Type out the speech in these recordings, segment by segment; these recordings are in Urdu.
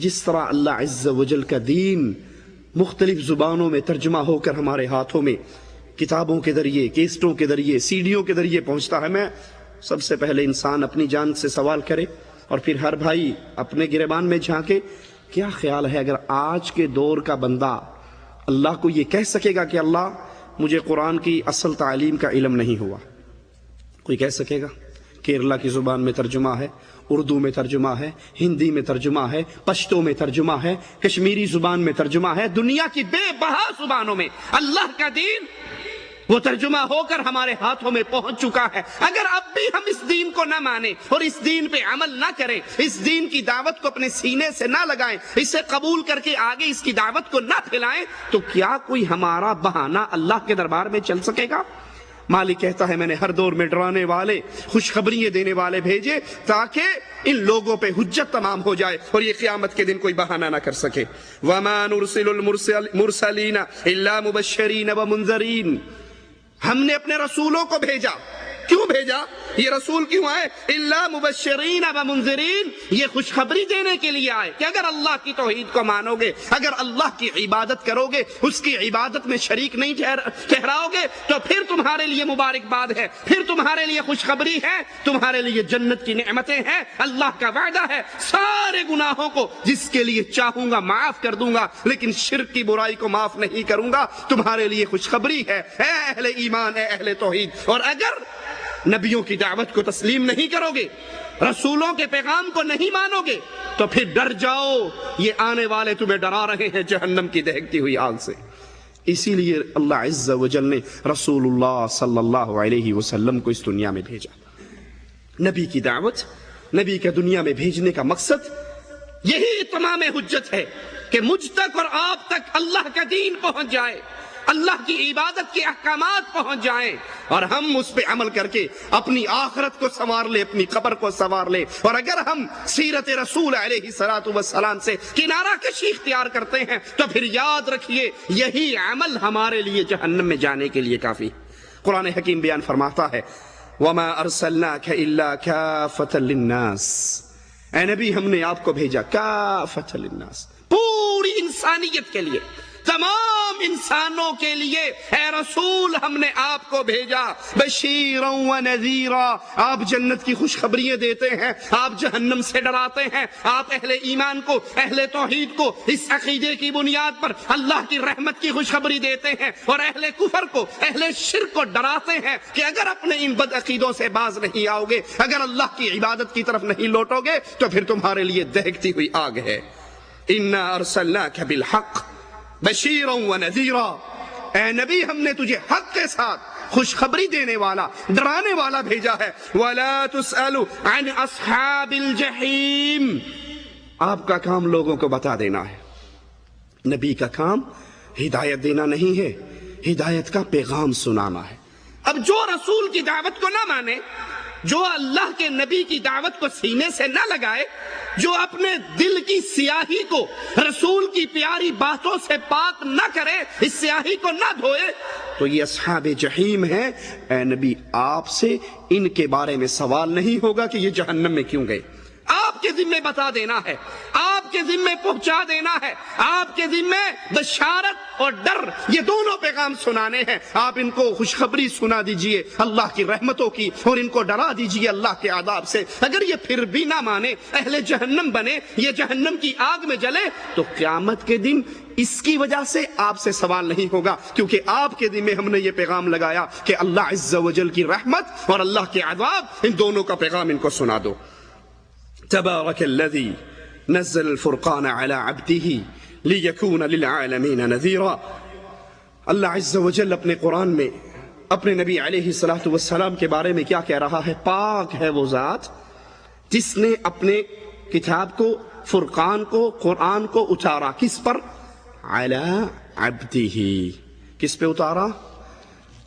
جس طرح اللہ عز و جل کا دین مختلف زبانوں میں ترجمہ ہو کر ہمارے ہاتھوں میں کتابوں کے ذریعے، کیسٹوں کے ذریعے، سیڈیوں کے ذریعے پہنچتا ہے، میں سب سے پہلے انسان اپنی جان سے سوال کرے اور پھر ہر بھائی اپنے گریبان میں جھانکے، کیا خیال ہے اگر آج کے دور کا بندہ اللہ کو یہ کہہ سکے گا کہ اللہ مجھے قرآن کی اصل تعلیم کا علم نہیں ہوا؟ کوئی کہہ سکے گا؟ کیرلا کی زبان میں ترجمہ ہے، اردو میں ترجمہ ہے، ہندی میں ترجمہ ہے، پشتو میں ترجمہ ہے، کشمیری زبان میں ترجمہ ہے، دنیا کی بے بہا زبانوں میں اللہ کا دین وہ ترجمہ ہو کر ہمارے ہاتھوں میں پہنچ چکا ہے۔ اگر اب بھی ہم اس دین کو نہ مانیں اور اس دین پہ عمل نہ کریں، اس دین کی دعوت کو اپنے سینے سے نہ لگائیں، اسے قبول کر کے آگے اس کی دعوت کو نہ پھیلائیں، تو کیا کوئی ہمارا بہانہ اللہ کے دربار میں چل سکے گا؟ مالک کہتا ہے میں نے ہر دور میں ڈرانے والے، خوشخبریاں دینے والے بھیجے تاکہ ان لوگوں پہ حجت تمام ہو جائے اور یہ قیامت کے دن کوئی بہانہ نہ کر سکے۔ وَمَا نُرْسِلُ الْمُرْسَلِينَ إِلَّا مُبَشِّرِينَ وَمُنذَرِينَ، ہم نے اپنے رسولوں کو بھیجا، کیوں بھیجا؟ یہ رسول کیوں آئے؟ الا مبشرین و منذرین، یہ خوشخبری دینے کے لیے آئے کہ اگر اللہ کی توحید کو مانو گے، اگر اللہ کی عبادت کرو گے، اس کی عبادت میں شریک نہیں ٹھہراؤ گے، تو پھر تمہارے لیے مبارکباد ہے، پھر تمہارے لیے خوشخبری ہے، تمہارے لیے جنت کی نعمتیں ہیں، اللہ کا وعدہ ہے سارے گناہوں کو جس کے لیے چاہوں گا معاف کر دوں گا، لیکن شرک کی برائی کو معاف نہیں کروں گا، تمہارے لیے خوشخبری ہے اے اہل ایمان، اے اہل توحید۔ اور اگر نبیوں کی دعوت کو تسلیم نہیں کرو گے، رسولوں کے پیغام کو نہیں مانو گے، تو پھر ڈر جاؤ، یہ آنے والے تمہیں ڈرا رہے ہیں جہنم کی دہکتی ہوئی آگ سے۔ اسی لیے اللہ عز و جل نے رسول اللہ صلی اللہ علیہ وسلم کو اس دنیا میں بھیجا۔ نبی کی دعوت، نبی کے دنیا میں بھیجنے کا مقصد یہی اتمام حجت ہے کہ مجھ تک اور آپ تک اللہ کا دین پہنچ جائے، اللہ کی عبادت کے احکامات پہنچ جائیں، اور ہم اس پہ عمل کر کے اپنی آخرت کو سنوار لیں، اپنی قبر کو سنوار لیں۔ اور اگر ہم سیرت رسول علیہ السلام سے کنارہ کشی اختیار کرتے ہیں تو پھر یاد رکھیے یہی عمل ہمارے لیے جہنم میں جانے کے لیے کافی۔ قرآن حکیم بیان فرماتا ہے وَمَا أَرْسَلْنَاكَ إِلَّا كَافَةً لِلنَّاسِ، اے نبی ہم نے آپ کو بھیجا کافۃ للناس، پوری انسانیت کے لیے، تمام انسانوں کے لیے اے رسول ہم نے آپ کو بھیجا، بشیرا و نذیرا، آپ جنت کی خوشخبریاں دیتے ہیں، آپ جہنم سے ڈراتے ہیں، آپ اہل ایمان کو، اہل توحید کو اس عقیدے کی بنیاد پر اللہ کی رحمت کی خوشخبری دیتے ہیں، اور اہل کفر کو، اہل شرک کو ڈراتے ہیں کہ اگر اپنے ان بد عقیدوں سے باز نہیں آؤ گے، اگر اللہ کی عبادت کی طرف نہیں لوٹو گے تو پھر تمہارے لیے دہکتی ہوئی آگ ہے۔ انا ارسلناک بالحق بشیرا و نذیرا، اے نبی ہم نے تجھے حق کے ساتھ خوشخبری دینے والا، ڈرانے والا بھیجا ہے۔ وَلَا تُسْأَلُ عَنْ أَصْحَابِ الْجَحِيمِ، آپ کا کام لوگوں کو بتا دینا ہے، نبی کا کام ہدایت دینا نہیں ہے، ہدایت کا پیغام سنانا ہے۔ اب جو رسول کی دعوت کو نہ مانے، جو اللہ کے نبی کی دعوت کو سینے سے نہ لگائے، جو اپنے دل کی سیاہی کو رسول کی پیاری باتوں سے پاک نہ کرے، اس سیاہی کو نہ دھوئے، تو یہ اصحاب جحیم ہیں۔ اے نبی آپ سے ان کے بارے میں سوال نہیں ہوگا کہ یہ جہنم میں کیوں گئے، آپ کے ذمہ بتا دینا ہے، آپ کے ذمہ پہنچا دینا ہے، آپ کے ذمہ بشارت اور ڈر یہ دونوں پیغام سنانے ہیں۔ آپ ان کو خوشخبری سنا دیجئے اللہ کی رحمتوں کی، اور ان کو ڈرا دیجئے اللہ کے عذاب سے۔ اگر یہ پھر بھی نہ مانے، اہل جہنم بنے، یہ جہنم کی آگ میں جلے، تو قیامت کے دن اس کی وجہ سے آپ سے سوال نہیں ہوگا، کیونکہ آپ کے ذمہ ہم نے یہ پیغام لگایا کہ اللہ عز و جل کی رحمت اور اللہ کے عذاب، ان دونوں کا پیغام ان کو سنا دو۔ تبارک الذی نزل الفرقان على عبده ليكون للعالمین نذیرا۔ اللہ عز و جل اپنے قرآن میں اپنے نبی علیہ السلام کے بارے میں کیا کہہ رہا ہے؟ پاک ہے وہ ذات جس نے اپنے کتاب کو، فرقان کو، قرآن کو اتارا، کس پر؟ علی عبدہ، کس پہ اتارا؟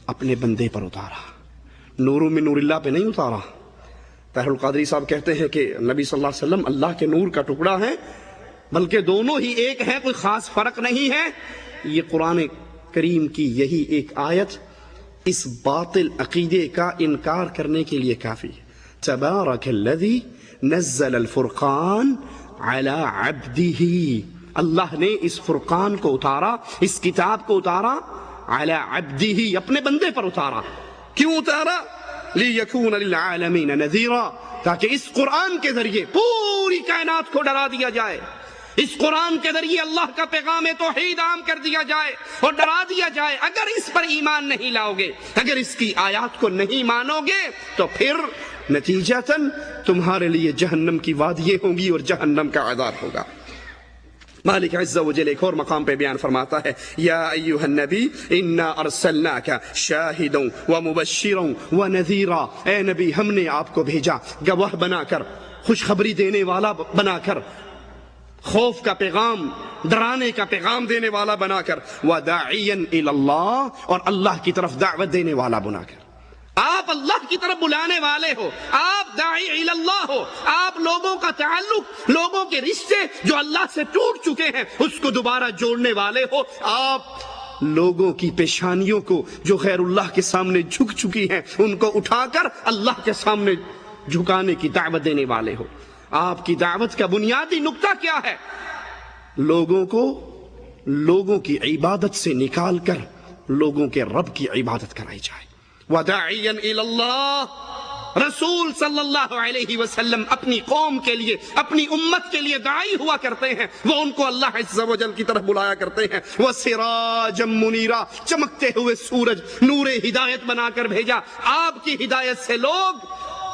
اپنے بندے پر اتارا، نور من نور اللہ پہ نہیں اتارا۔ طاہر القادری صاحب کہتے ہیں کہ نبی صلی اللہ علیہ وسلم اللہ کے نور کا ٹکڑا ہے، بلکہ دونوں ہی ایک ہیں، کوئی خاص فرق نہیں ہے۔ یہ قرآن کریم کی یہی ایک آیت اس باطل عقیدے کا انکار کرنے کے لیے کافی ہے۔ تبارک الذی نزل الفرقان علی عبدہ، اللہ نے اس فرقان کو اتارا، اس کتاب کو اتارا، علی عبدہ، اپنے بندے پر اتارا۔ کیوں اتارا؟ لیکون للعالمین نذیرا، تاکہ اس قرآن کے ذریعے پوری کائنات کو ڈرا دیا جائے، اس قرآن کے ذریعے اللہ کا پیغام توحید عام کر دیا جائے اور ڈرا دیا جائے۔ اگر اس پر ایمان نہیں لاؤ گے، اگر اس کی آیات کو نہیں مانو گے، تو پھر نتیجتاً تمہارے لیے جہنم کی وادییں ہوں گی اور جہنم کا عذاب ہوگا۔ مالک عز و جل ایک اور مقام پہ بیان فرماتا ہے، یا ایھا النبی انا ارسلناک شاہدا ومبشرا ونذیرا، اے نبی ہم نے آپ کو بھیجا گواہ بنا کر، خوشخبری دینے والا بنا کر، خوف کا پیغام، ڈرانے کا پیغام دینے والا بنا کر، وداعیا الی اللہ، اور اللہ کی طرف دعوت دینے والا بنا کر۔ آپ اللہ کی طرف بلانے والے ہو، آپ داعی الی اللہ ہو، آپ لوگوں کا تعلق، لوگوں کے رشتے جو اللہ سے ٹوٹ چکے ہیں اس کو دوبارہ جوڑنے والے ہو، آپ لوگوں کی پیشانیوں کو جو غیر اللہ کے سامنے جھک چکی ہیں ان کو اٹھا کر اللہ کے سامنے جھکانے کی دعوت دینے والے ہو۔ آپ کی دعوت کا بنیادی نقطہ کیا ہے؟ لوگوں کو لوگوں کی عبادت سے نکال کر لوگوں کے رب کی عبادت کرائی جائے۔ وداعیا الی اللہ، رسول صلی اللہ علیہ وسلم اپنی قوم کے لیے، اپنی امت کے لیے داعی ہوا کرتے ہیں، وہ ان کو اللہ عز و جل کی طرف بلایا کرتے ہیں۔ وسراجا منیرا، چمکتے ہوئے سورج، نور ہدایت بنا کر بھیجا۔ آپ کی ہدایت سے لوگ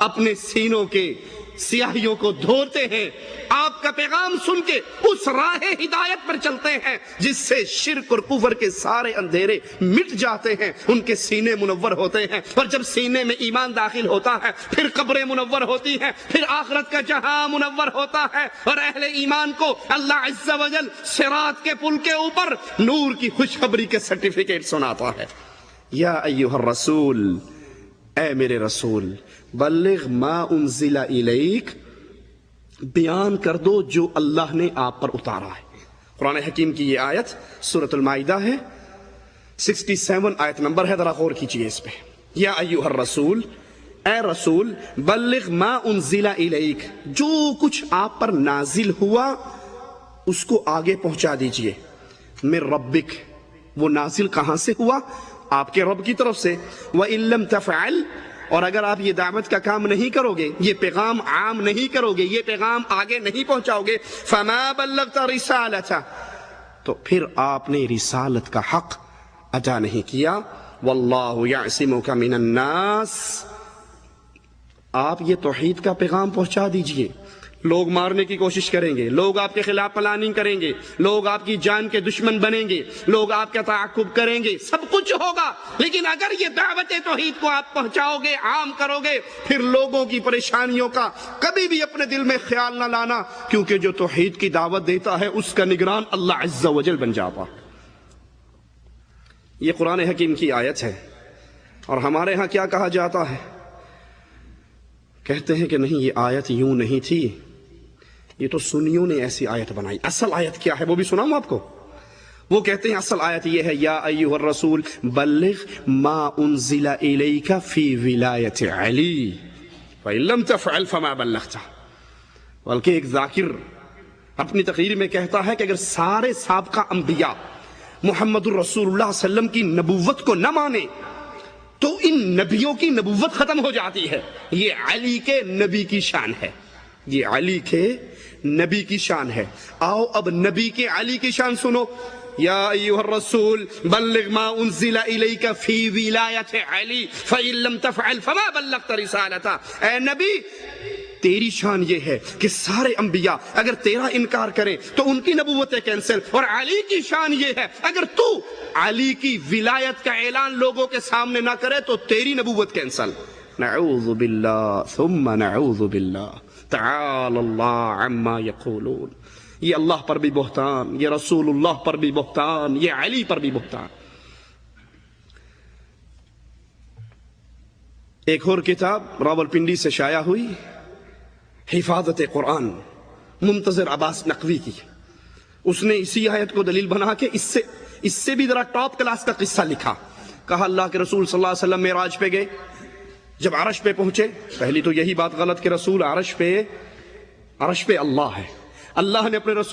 اپنے سینوں کے سیاہیوں کو دھوتے ہیں، آپ کا پیغام سن کے اس راہ ہدایت پر چلتے ہیں جس سے شرک اور کفر کے سارے اندھیرے مٹ جاتے ہیں، ان کے سینے منور ہوتے ہیں، اور جب سینے میں ایمان داخل ہوتا ہے پھر قبریں منور ہوتی ہیں، پھر آخرت کا جہاں منور ہوتا ہے، اور اہل ایمان کو اللہ عز و جل صراط کے پل کے اوپر نور کی خوشخبری کے سرٹیفکیٹ سناتا ہے۔ یا ایھا الرسول، اے میرے رسول، بلغ ما انزل الیک، بیان کر دو جو اللہ نے آپ پر اتارا ہے۔ قرآن حکیم کی یہ آیت سورۃ المائدہ ہے، 67 آیت نمبر ہے، ذرا غور کیجئے اس پہ۔ یا ایھا الرسول، اے رسول، بلغ ما انزل الیک، جو کچھ آپ پر نازل ہوا اس کو آگے پہنچا دیجئے۔ من ربک، وہ نازل کہاں سے ہوا؟ آپ کے رب کی طرف سے۔ وَإِن لَّمْ تَفْعَلْ، اور اگر آپ یہ دعوت کا کام نہیں کرو گے، یہ پیغام عام نہیں کرو گے، یہ پیغام آگے نہیں پہنچاؤ گے، فَمَا بَلَّغْتَ رِسَالَتَهُ، تو پھر آپ نے رسالت کا حق ادا نہیں کیا۔ وَاللَّهُ يَعْصِمُكَ مِنَ النَّاسِ، آپ یہ توحید کا پیغام پہنچا دیجئے۔ لوگ مارنے کی کوشش کریں گے، لوگ آپ کے خلاف پلاننگ کریں گے، لوگ آپ کی جان کے دشمن بنیں گے، لوگ آپ کا تعاقب کریں گے، سب کچھ ہوگا، لیکن اگر یہ دعوت توحید کو آپ پہنچاؤ گے، عام کرو گے، پھر لوگوں کی پریشانیوں کا کبھی بھی اپنے دل میں خیال نہ لانا، کیونکہ جو توحید کی دعوت دیتا ہے اس کا نگران اللہ عز و جل بن جاتا۔ یہ قرآن حکیم کی آیت ہے، اور ہمارے ہاں کیا کہا جاتا ہے؟ کہتے ہیں کہ نہیں، یہ آیت یوں نہیں تھی، یہ تو سنیوں نے ایسی آیت بنائی۔ اصل آیت کیا ہے وہ بھی سناؤں آپ کو؟ وہ کہتے ہیں اصل آیت یہ ہے، یا ایھا الرسول بلغ ما انزل الیک فی ولایت علی فإن لم تفعل فما بلغت۔ بلکہ ایک ذاکر اپنی تقریر میں کہتا ہے کہ اگر سارے سابقہ انبیاء محمد الرسول اللہ صلی اللہ علیہ وسلم کی نبوت کو نہ مانے تو ان نبیوں کی نبوت ختم ہو جاتی ہے۔ یہ علی کے نبی کی شان ہے، یہ علی کے نبی کی شان ہے۔ آؤ اب نبی کے علی کی شان سنو۔ یا ایھا الرسول بلغ ما انزل الیک فی ولایت علی فإن لم تفعل فما بلغت رسالتہ، اے نبی تیری شان یہ ہے کہ سارے انبیاء اگر تیرا انکار کریں تو ان کی نبوتیں کینسل، اور علی کی شان یہ ہے اگر تو علی کی ولایت کا اعلان لوگوں کے سامنے نہ کرے تو تیری نبوت کینسل۔ نعوذ باللہ ثم نعوذ باللہ، تعالی اللہ عما یقولون۔ یہ اللہ پر بھی بہتان، یہ رسول اللہ پر بھی بہتان، یہ علی پر بھی بہتان۔ ایک اور کتاب راولپنڈی سے شائع ہوئی، حفاظت قرآن، منتظر عباس نقوی کی، اس نے اسی آیت کو دلیل بنا کے اس سے بھی ذرا ٹاپ کلاس کا قصہ لکھا۔ کہا اللہ کے رسول صلی اللہ علیہ وسلم معراج پہ گئے، جب عرش پہ پہنچے، پہلی تو یہی بات غلط کہ رسول عرش پہ اللہ ہے، اللہ نے اپنے رسول